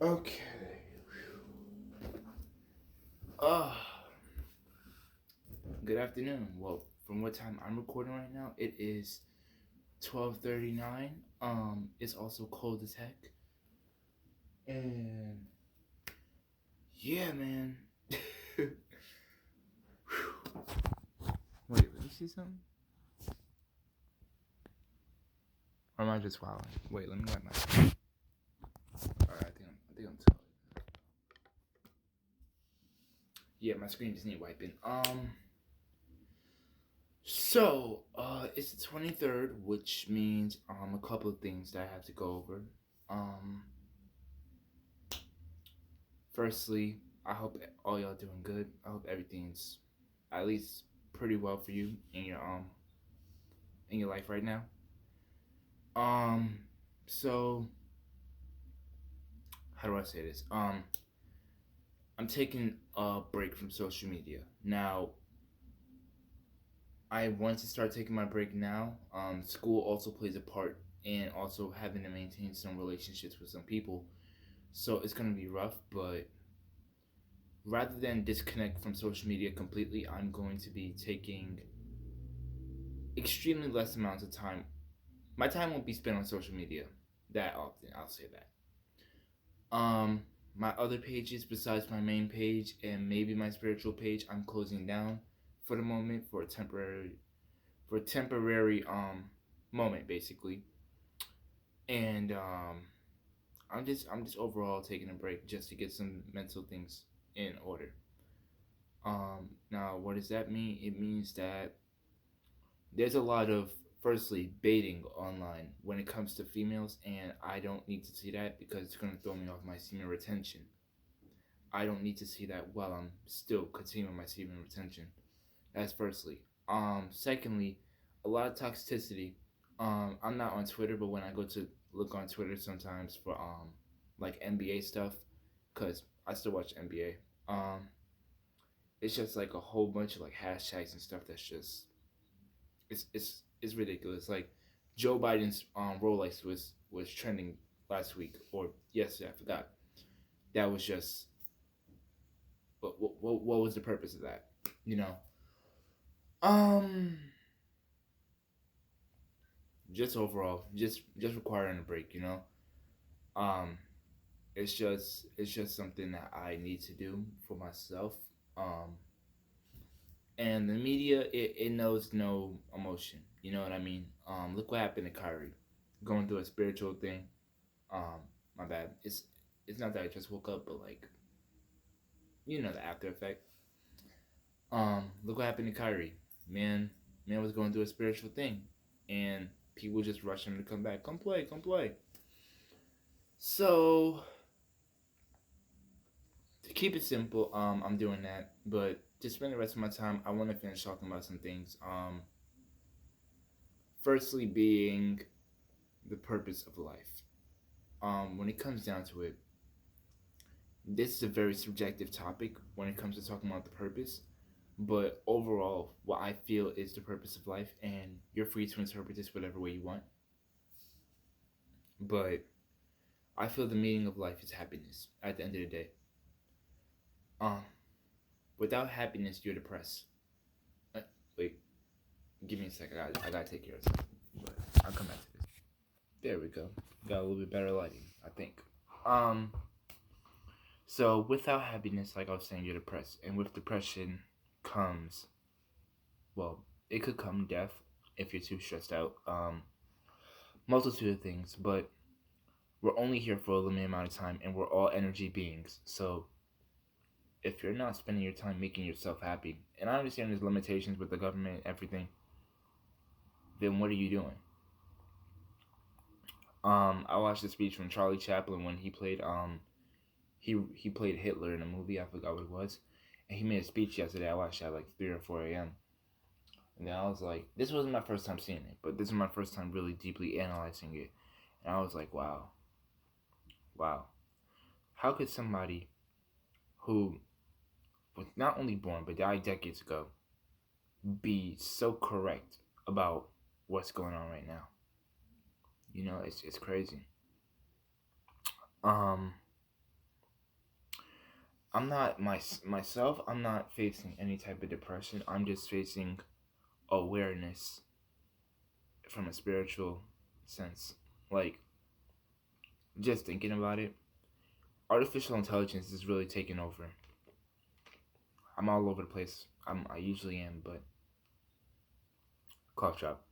Okay. Uh, Good afternoon. Well, from what time I'm recording right now, it is 12:39. It's also cold as heck. And yeah, man. Wait, let me see something. Or am I just wilding? Wait, let me wipe my. Alright, I think I'm telling. Yeah, my screen just need wiping. It's the 23rd, which means a couple of things that I have to go over. Um, Firstly, I hope all y'all doing good. I hope everything's at least pretty well for you in your life right now. Um, so how do I say this? I'm taking a break from social media now. I want to start taking my break now. School also plays a part in also having to maintain some relationships with some people. So it's gonna be rough, but rather than disconnect from social media completely, I'm going to be taking extremely less amounts of time. My time won't be spent on social media that often. I'll say that. Um, my other pages besides my main page and maybe my spiritual page, I'm closing down for the moment for a temporary moment basically. And I'm just overall taking a break just to get some mental things in order. Now what does that mean? It means that there's a lot of firstly baiting online when it comes to females, and I don't need to see that because it's going to throw me off my semen retention. I don't need to see that while I'm still continuing my semen retention. That's firstly. Secondly, a lot of toxicity. I'm not on Twitter, but when I go to look on Twitter sometimes for like NBA stuff, cause I still watch NBA. It's just like a whole bunch of like hashtags and stuff that's just it's ridiculous. Like Joe Biden's Rolex was trending last week or yesterday. I forgot. That was just what was the purpose of that? You know. Um. Just overall, just requiring a break. You know. Um. It's just something that I need to do for myself. Um. And the media, it knows no emotion. You know what I mean? Look what happened to Kyrie, going through a spiritual thing. My bad. It's not that I just woke up, but like the after effect. Look what happened to Kyrie. Man was going through a spiritual thing, and people just rushing him to come back. Come play, come play. So to keep it simple, I'm doing that. But to spend the rest of my time, I want to finish talking about some things. Firstly, being the purpose of life. When it comes down to it, this is a very subjective topic when it comes to talking about the purpose. But overall, what I feel is the purpose of life, and you're free to interpret this whatever way you want. But I feel the meaning of life is happiness at the end of the day. Um, Without happiness, you're depressed. Uh, Wait, give me a second. I gotta take care of something. But I'll come back to this. There we go. Got a little bit better lighting, I think. Um, so without happiness, like I was saying, you're depressed, and with depression comes, well, it could come death if you're too stressed out. Multitude of things, but we're only here for a limited amount of time, and we're all energy beings. So if you're not spending your time making yourself happy, and I understand there's limitations with the government and everything, then what are you doing? I watched a speech from Charlie Chaplin when he played he played Hitler in a movie. I forgot what it was, and he made a speech yesterday. I watched it at like 3 or 4 a.m. And then I was like, this wasn't my first time seeing it, but this is my first time really deeply analyzing it, and I was like, wow, wow, how could somebody who was not only born but died decades ago be so correct about what's going on right now? It's crazy. Um, I'm not myself. I'm not facing any type of depression. I'm just facing awareness from a spiritual sense. Like, just thinking about it, artificial intelligence is really taking over. I'm all over the place. I usually am, but cough drop.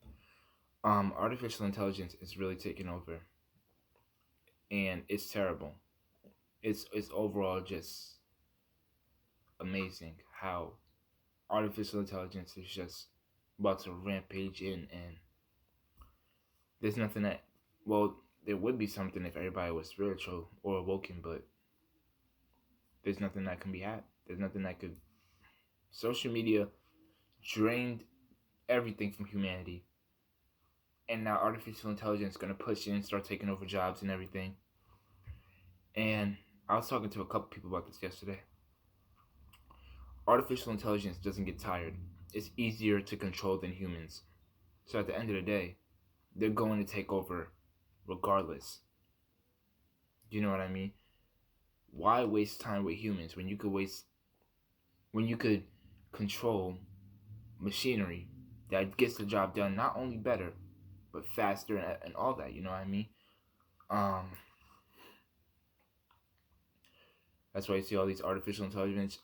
Artificial intelligence is really taking over, and it's terrible. It's overall just amazing how artificial intelligence is just about to rampage in, and there's nothing that, well, there would be something if everybody was spiritual or awoken, but there's nothing that can be had. There's nothing that could. Social media drained everything from humanity, and now artificial intelligence is gonna push in and start taking over jobs and everything. And I was talking to a couple people about this yesterday. Artificial intelligence doesn't get tired. It's easier to control than humans. So at the end of the day, they're going to take over regardless. Do you know what I mean? Why waste time with humans when you could control machinery that gets the job done not only better but faster and all that, you know what I mean? Um that's why you see all these artificial intelligence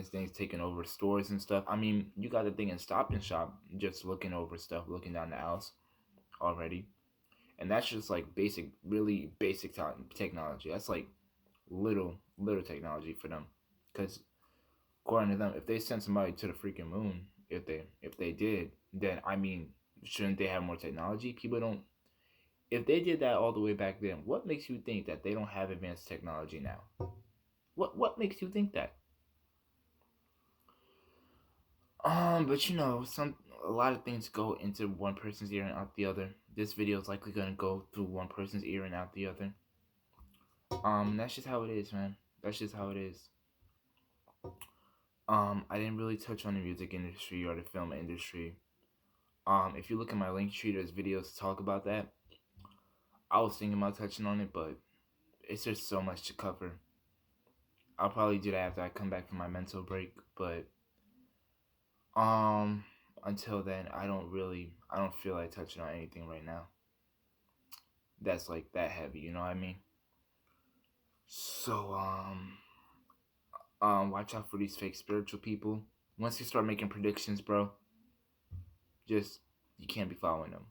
things taking over stores and stuff. I mean, you got the thing in Stop and Shop just looking over stuff, looking down the aisles already. And that's just like basic, really basic technology. That's like little technology for them, because according to them, if they sent somebody to the freaking moon, if they did, then I mean, shouldn't they have more technology? People don't. If they did that all the way back then, what makes you think that they don't have advanced technology now? What makes you think that? But you know, a lot of things go into one person's ear and out the other. This video is likely gonna go through one person's ear and out the other. That's just how it is, man. That's just how it is. I didn't really touch on the music industry or the film industry. If you look at my link tree, there's videos to talk about that. I was thinking about touching on it, but it's just so much to cover. I'll probably do that after I come back from my mental break, but um, until then, I don't feel like touching on anything right now. That's like that heavy, you know what I mean? So watch out for these fake spiritual people. Once they start making predictions, bro, just you can't be following them.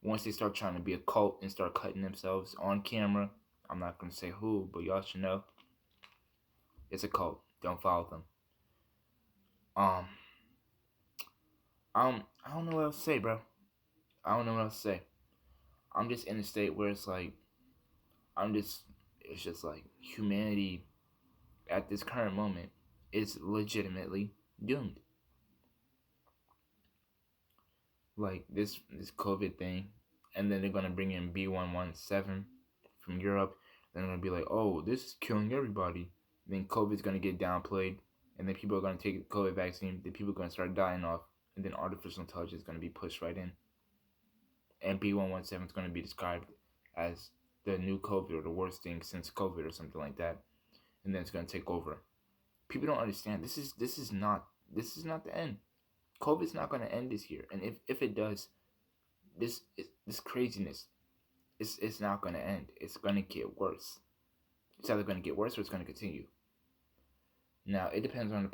Once they start trying to be a cult and start cutting themselves on camera, I'm not gonna say who, but y'all should know it's a cult. Don't follow them. Um, I don't know what else to say, bro. I don't know what else to say. I'm just in a state where it's like it's just like humanity at this current moment is legitimately doomed. Like this COVID thing, and then they're gonna bring in B.1.1.7 from Europe. Then they're gonna be like, oh, this is killing everybody. Then COVID's gonna get downplayed, and then people are gonna take the COVID vaccine. Then people are gonna start dying off, and then artificial intelligence is gonna be pushed right in, and B.1.1.7 is gonna be described as the new COVID or the worst thing since COVID or something like that, and then it's gonna take over. People don't understand. This is not the end. COVID's not gonna end this year, and if it does, this craziness, it's not gonna end. It's gonna get worse. It's either gonna get worse or it's gonna continue. Now it depends on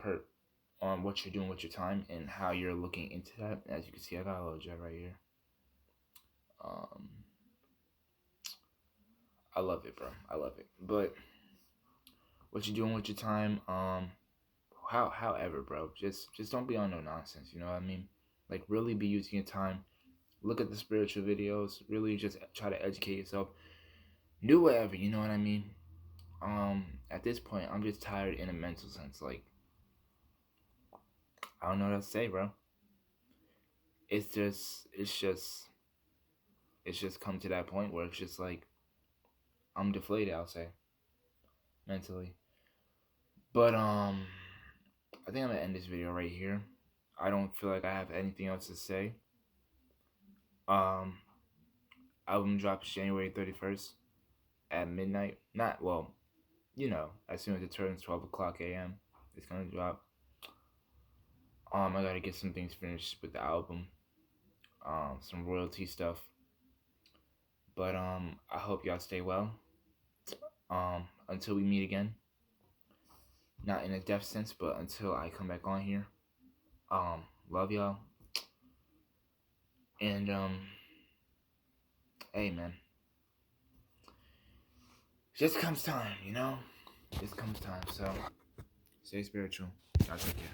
on what you're doing with your time and how you're looking into that. As you can see, I got a little jet right here. Um, I love it, bro. I love it. But what you're doing with your time, however, bro, just don't be on no nonsense. You know what I mean? Like really be using your time. Look at the spiritual videos. Really just try to educate yourself. Do whatever. You know what I mean? At this point, I'm just tired in a mental sense. Like I don't know what else to say, bro. It's just come to that point where it's just like I'm deflated, I'll say, mentally. But I think I'm gonna end this video right here. I don't feel like I have anything else to say. Um Album drops January 31st at midnight. Not well, as soon as it turns 12 o'clock a.m., it's gonna drop. I gotta get some things finished with the album, some royalty stuff. But I hope y'all stay well. Until we meet again. Not in a deaf sense, but until I come back on here. Love y'all. And hey man. Just comes time, Just comes time. So stay spiritual. Y'all take care.